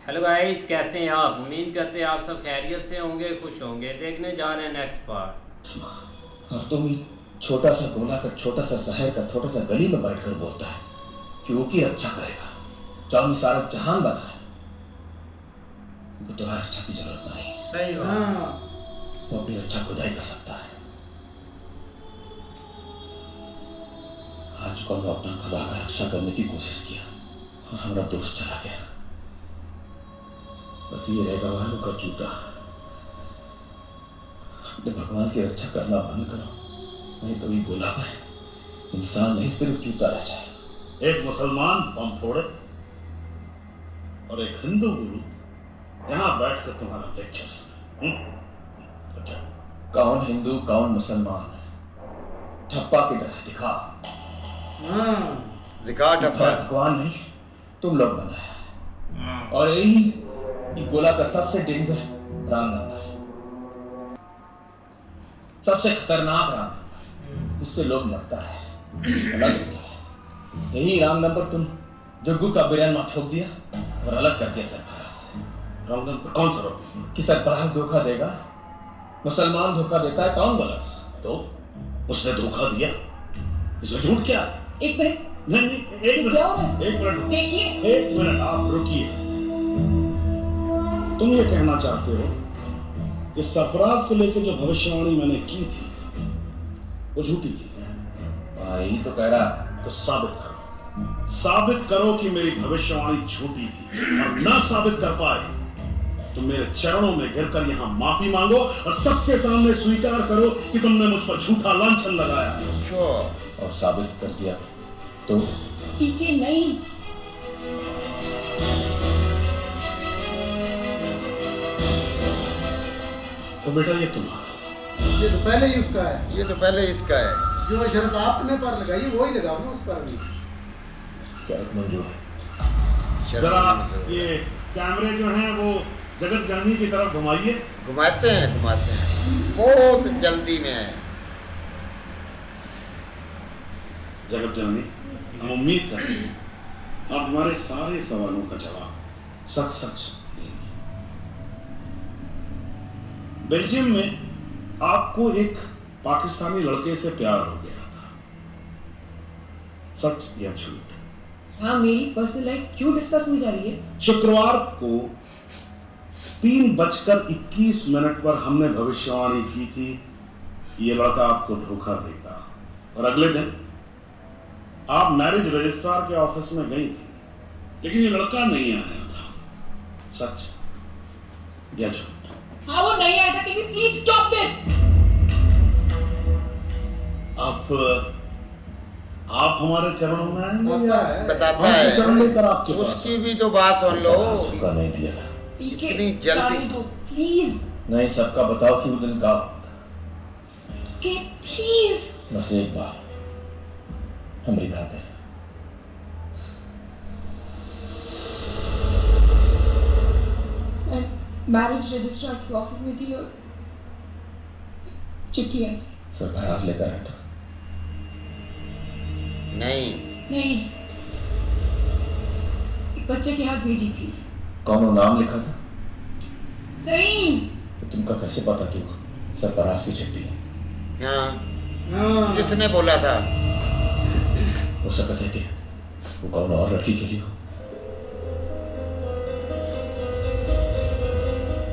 Hello guys, कैसे हैं आप? उम्मीद करते हैं आप सब खैरियत से होंगे, खुश होंगे। देखने जा रहे हैं नेक्स्ट पार्ट। और तुम ही छोटा सा गोला का छोटा सा शहर का छोटा सा गली में बैठकर बोलता है कि वो की रक्षा करेगा। चांदी सारा जहान बना है, उनको तुम्हारी रक्षा की जरूरत नहीं। सही बात। वो अपनी रक्षा खुदा ही कर सकता है। आज कल वो अपना खुदा का रक्षा करने की कोशिश किया और हमारा दोस्त चला गया। बस ये रहेगा वहां का जूता। अपने भगवान की रक्षा करना बंद करो, नहीं तो ये गुलाम है, इंसान नहीं सिर्फ जूता रह जाएगा। एक मुसलमान बम फोड़े और एक हिंदू गुरु यहां बैठकर तुम्हारा लेक्चर सुने। अच्छा, कौन हिंदू कौन मुसलमान? ठप्पा किधर है? दिखा। दिखा ठप्पा। भगवान नहीं, तुम लोग बनाया। और यही ये गोला का सबसे डेंजर राम नंबर है, सबसे खतरनाक राम नंबर। इससे लोग मरता है, अलग होता है। यही राम नंबर तुम जग्गू का बिरयान में ठोक दिया और अलग कर दिया सरफराज से। राम नंबर कौन सा राम? कि सरफराज धोखा देगा, मुसलमान धोखा देता है, कौन बोला? तो उसने धोखा दिया, इसमें झूठ क्या है? एक मिनट। नहीं नहीं, एक क्या हो रहा है? मिनट, एक मिनट, देखिए। एक मिनट, आप रुकिए। तुम ये कहना चाहते हो कि सरफराज को लेकर जो भविष्यवाणी मैंने की थी वो झूठी थी? भाई तो कह रहा तो साबित करो कि मेरी भविष्यवाणी झूठी थी। और ना साबित कर पाए तो मेरे चरणों में गिरकर यहाँ माफी मांगो और सबके सामने स्वीकार करो कि तुमने मुझ पर झूठा लांछन लगाया। अच्छा, और साबित कर दिया तो पीके नहीं। तो बेटा ये तुम्हारा। ये तो पहले ही उसका है। ये तो पहले इसका है। जो शर्त आपने पर लगाई वो ही लगाओ ना उस पर भी। शर्त मंजूर है। जरा ये कैमरे जो हैं वो जगत जननी की तरफ घुमाइए। घुमाते हैं बहुत जल्दी में है। जगत जननी, हम उम्मीद करते हैं आप हमारे सारे सवालों का जवाब सच सच देंगे। बेल्जियम में आपको एक पाकिस्तानी लड़के से प्यार हो गया था, सच या झूठ? हाँ, मेरी पर्सनल लाइफ क्यों डिस्कस हुई जा रही है? शुक्रवार को 3:21 पर हमने भविष्यवाणी की थी कि ये लड़का आपको धोखा देगा, और अगले दिन आप मैरिज रजिस्ट्रार के ऑफिस में गई थी, लेकिन ये लड़का नहीं आया था। सच या झूठ? हाँ, वो नहीं आया था। Can you please stop this? आप हमारे चरणों में आएंगे आता या है। बताता हम है। चरण लेकर आपके पास उसकी भी तो बात सुन लो। धोखा नहीं दिया था। पीके इतनी जल्दी? जाने दो प्लीज। नहीं, सबका बताओ कि वो दिन का हुआ था। के प्लीज। बस एक बार अमेरिका थे। मैरिज रजिस्ट्रार के ऑफिस में थी और चिट्ठी आई। सरफराज लेकर आया था। नहीं, एक बच्चे के हाथ भेजी थी। कौन वो नाम लिखा था? नहीं, तो तुमका कैसे पता कि वो सरफराज की चिट्ठी है? हाँ, जिसने बोला था। हो सकता है कि वो कौन और लड़की के लिए हो।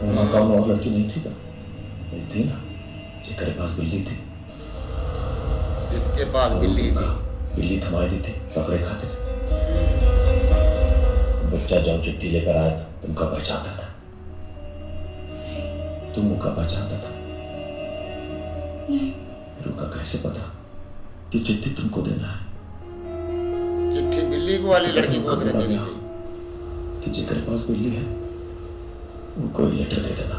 वहां कौन और लड़की नहीं थी? का एक थी ना, जेकर पास बिल्ली थी। जिसके पास बिल्ली थी। बिल्ली थमाई दी थी पकड़े खातिर। बच्चा जब चिट्ठी लेकर आया था तुमका पहचानता था? तुम उनका पहचानता था? नहीं। फिर उनका कैसे पता कि चिट्ठी तुमको देना है? चिट्ठी बिल्ली को वाली लड़की को देनी थी कि जेकर पास बिल्ली है वो कोई लेटर दे देना।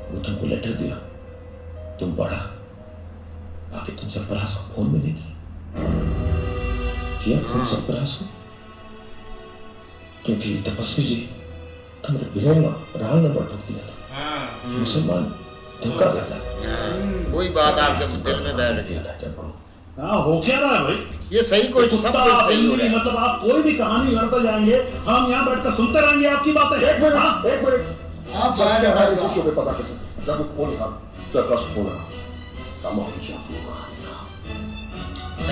वो तुमको लेटर दिया, तुम पढ़ा, बाकी तुम सरफराज को फोन में नहीं किया फोन सरफराज को, क्योंकि तपस्वी जी तुम्हारे बिरयानी में राम नंबर ठोक दिया था। मुसलमान धोखा देता है। वही बात आपके दिल में बैठ गई। दिया था जब को। हाँ, हो क्या रहा है भाई? ये सही कुछ सब कुत्ता कुछ सही हो बिल्ली, रहा है। मतलब आप कोई भी कहानी गढ़ते जाएंगे, हम यहाँ बैठकर सुनते रहेंगे आपकी बातें। एक मिनट, हाँ? एक मिनट। आप सबसे बाहर हमारे जाओ। इसी शो पे पता कर सकते हैं। जब फोन था, सरफराज को फोन था। तमाम जादू कहानियां।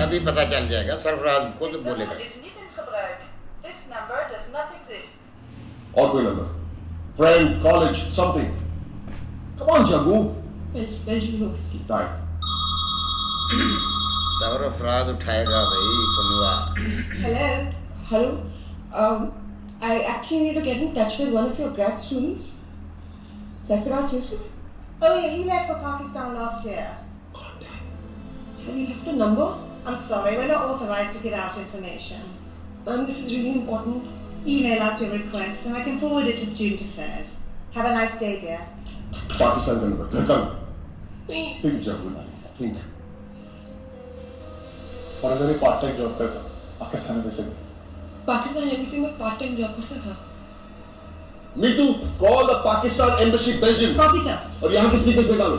अभी पता चल जाएगा, सरफराज खुद बोलेगा। This number does not exist. और कोई number, friend, college, something. Come on Jaggu. Belgium university. Right. Sarfaraz उठाएगा भाई पुनवा। Hello. I actually need to get in touch with one of your grad students, Sarfaraz Yusuf. Oh yeah, he left for Pakistan last year. Has he left a number? I'm sorry, we're not authorized to give out information. Ma'am, this is really important. Email us your request and I can forward it to Student Affairs. Have a nice day, dear. Pakistan का number, घर का number. Think Jaggu, think। और अगर एक part time job करता पाकिस्तान में वैसे Pakistan embassy में पार्ट टाइम जॉब करता था। Meetu, call the Pakistan Embassy Belgium। Copy sir. और यहाँ के स्पीकर्स पे डालो।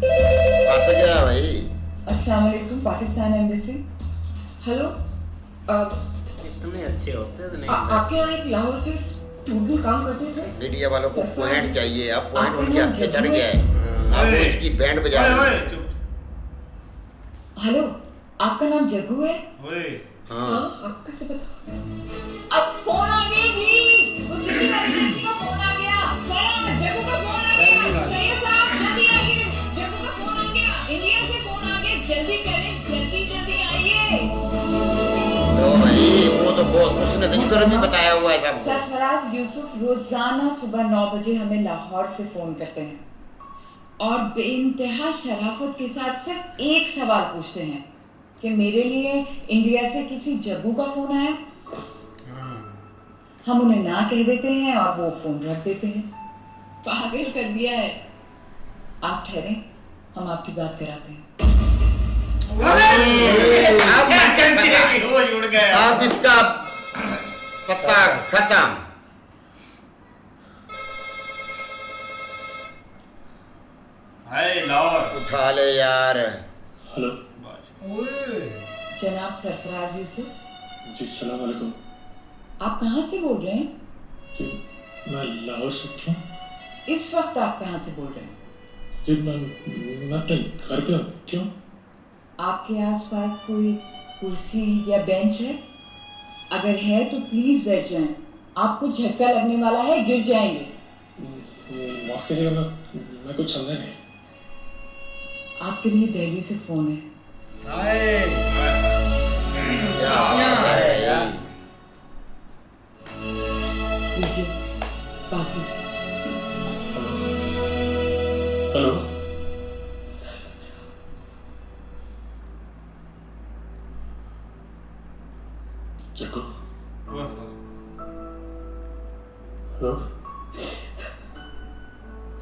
फंस गया भाई। अस्सलाम वालेकुम पाकिस्तान एम्बेसी। हेलो। इतने अच्छे होते थे नहीं। आपके यहाँ एक लाहौर से स्टूडेंट काम करते थे? मीडिया वालों को सरफराज पॉइंट चाहिए, अब पॉइंट आपका उनके नाम हाथ से चढ़ जग्गू गया है। अब वो इसकी बैंड बजा रहे हैं। हेलो, आपका नाम जग्गू है? हाँ आपको कैसे पता? अब फोन आ गया जी, वो दिल्ली वाली लड़की का फोन आ गया। मेरा जग्गू का फोन आ गया। सही है साहब, जल्दी आइए। जग्गू का फोन आ गया, इंडिया से फोन आ गया, जल्दी करें, जल्दी आइए। तो भाई वो तो बहुत उसने तो इधर भी बताया हुआ है सब। सरफराज यूसुफ रोजाना सुबह 9 बजे हमें लाहौर से फोन करते हैं और बेइंतहा शराफत के साथ सिर्फ एक सवाल पूछते हैं कि मेरे लिए इंडिया से किसी जग्गू का फोन आया। हम उन्हें ना कह देते हैं और वो फोन रख देते हैं। पागल कर दिया है। आप ठहरें, हम आपकी बात कराते हैं। अब इसका पत्ता खत्म। उठा ले यार। हेलो जनाब सरफराज यूसुफ, जी सलाम वालेकुम आप कहाँ से बोल रहे हैं? जी मैं लाहौर से क्यों इस वक्त आप कहाँ से बोल रहे हैं? जी मैं अपने घर पे हूँ क्यों आपके आसपास कोई कुर्सी या बेंच है? अगर है तो प्लीज बैठ जाएं। आपको झटका लगने वाला है, गिर जाएंगे। माफ कीजिएगा, मैं कुछ समझा नहीं। आपके लिए दिल्ली से फोन है। लीजिए, बात कीजिए। Hello Jaggu hello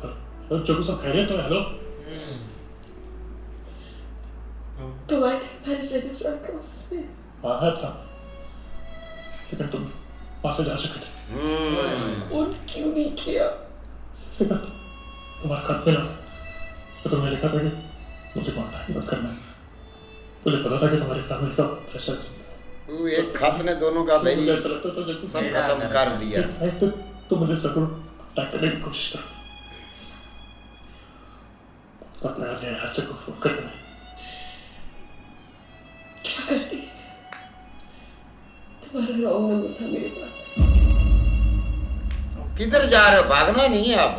hello Jaggu सब खैरियत है? हेलो तुम्हारे मैरिज रजिस्ट्रार के ऑफिस में आया था लेकिन तुम वहां से जा चुके थे। फोन क्यों नहीं किया? ऐसे कहा था, तुम्हारा खत मिला था, उसमें तुमने लिखा था कि मुझे कॉन्टैक्ट मत करना। मुझे पता था कि तुम्हारी फैमिली का प्रेशर तू एक खत ने दोनों का भाई सब खत्म कर दिया। तो मुझे जरूर कॉन्टैक्ट करने की कोशिश करो। पता लगा दिया यार जग्गू फोन करने में। क्या करती? तुम्हारा रॉन्ग नंबर था मेरे पास। किधर जा रहे हो? भागना नहीं है अब।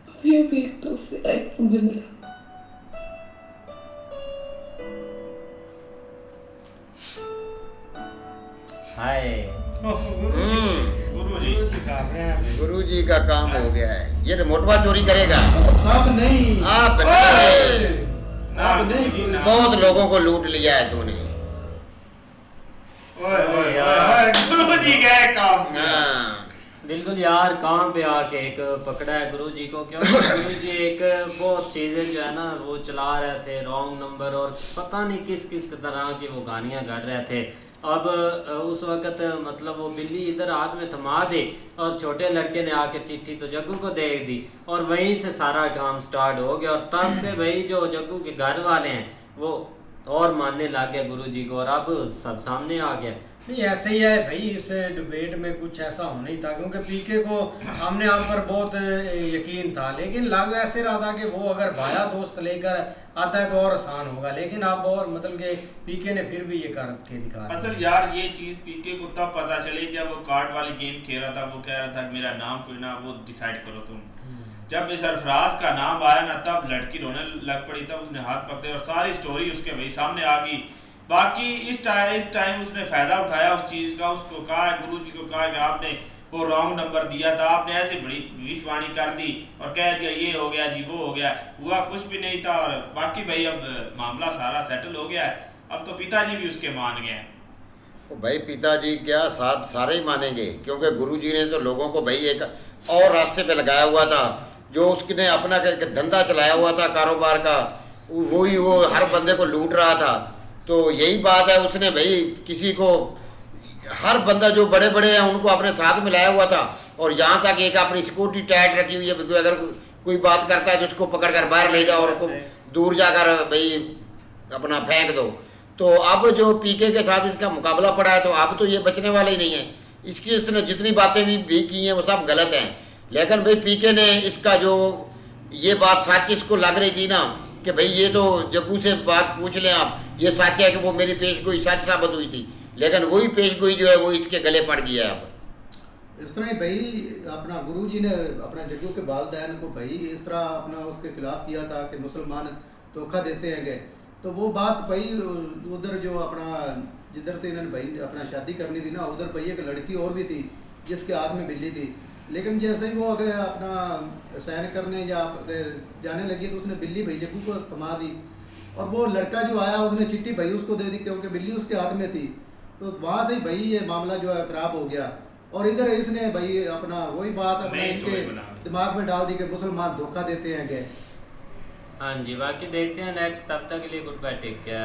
अभी एक दोस्त से राइट नंबर मिला। हाय गुरुजी का काम हो गया है। ये रिमोटवा चोरी करेगा। अब नहीं। आप अब नहीं। बहुत लोगों को लूट लिया है तूने। हाँ। बिल्कुल यार, कहाँ पे आके एक पकड़ा है गुरुजी को, क्योंकि गुरुजी एक बहुत चीजें जो है ना वो चला रहे थे, रॉन्ग नंबर और पता नहीं किस किस तरह की वो गानियां गा रहे थे। अब उस वक्त मतलब वो बिल्ली इधर हाथ में थमा दे और छोटे लड़के ने आके चिट्ठी तो जग्गू को दे दी और वहीं से सारा काम स्टार्ट हो गया। और तब से भाई जो जग्गू के घर वाले हैं वो और मानने लग गए गुरुजी को और अब सब सामने आ गया। नहीं ऐसे ही है भाई, इस डिबेट में कुछ ऐसा होना ही था क्योंकि पीके को हमने आप पर बहुत यकीन था, लेकिन लग ऐसे रहा था कि वो अगर भाया दोस्त लेकर आता है तो और आसान होगा, लेकिन अब और मतलब कि पीके ने फिर भी ये कर के दिखा। असल यार ये चीज़ पीके को तब पता चली जब वो कार्ड वाली गेम खेल रहा था, वो कह रहा था मेरा नाम कोई ना वो डिसाइड करो तुम। जब इस सरफराज का नाम आया ना तब लड़की रोने लग पड़ी, तब उसने हाथ पकड़े और सारी स्टोरी उसके भाई सामने आ गई। बाकी इस टाइम उसने फ़ायदा उठाया उस चीज़ का, उसको कहा गुरुजी को कहा कि आपने वो रॉन्ग नंबर दिया था, आपने ऐसी बड़ी भविष्यवाणी कर दी और कह दिया ये हो गया जी वो हो गया, हुआ कुछ भी नहीं था। और बाकी भाई अब मामला सारा सेटल हो गया है, अब तो पिताजी भी उसके मान गए हैं। भाई पिताजी क्या सारे ही मानेंगे, क्योंकि गुरुजी ने तो लोगों को भाई एक और रास्ते पे लगाया हुआ था। जो उसने अपना धंधा चलाया हुआ था कारोबार का, वही वो हर बंदे को लूट रहा था। तो यही बात है, उसने भाई किसी को हर बंदा जो बड़े बड़े हैं उनको अपने साथ मिलाया हुआ था और यहाँ तक एक अपनी सिक्योरिटी टाइट रखी हुई है, अगर कोई बात करता है तो उसको पकड़ कर बाहर ले जाओ और दूर जाकर भाई अपना फेंक दो। तो अब जो पीके के साथ इसका मुकाबला पड़ा है तो अब तो ये बचने वाले ही नहीं है। इसकी इसने जितनी बातें भी की हैं वो सब गलत हैं, लेकिन भाई पीके ने इसका जो ये बात सच इसको लग रही थी ना कि भाई ये तो जग्गू से बात पूछ लें आप, ये सच है कि वो मेरी पेशगोई सच साबित हुई थी, लेकिन वही पेशगोई जो है वो इसके गले पड़ गया है। अब इस तरह ही भाई अपना गुरुजी ने अपना जग्गू के वालिदैन को भाई इस तरह अपना उसके खिलाफ किया था कि मुसलमान धोखा देते हैं गए। तो वो बात भाई उधर जो अपना जिधर से इन्होंने भाई अपना शादी करनी थी ना, उधर भाई एक लड़की और भी थी जिसके हाथ में बिल्ली थी, लेकिन जैसे ही वो अगर अपना सैन करने या जाने लगी तो उसने बिल्ली भाई जग्गू को थमा दी और वो लड़का जो आया उसने चिट्ठी भाई उसको दे दी क्योंकि बिल्ली उसके हाथ में थी। तो वहाँ से ही भाई ये मामला जो है खराब हो गया और इधर इसने भाई अपना वही बात अपने इसके दिमाग में डाल दी कि मुसलमान धोखा देते हैं गए। हाँ जी, बाकी देखते हैं नेक्स्ट, तब तक के लिए गुड बाय, टेक केयर।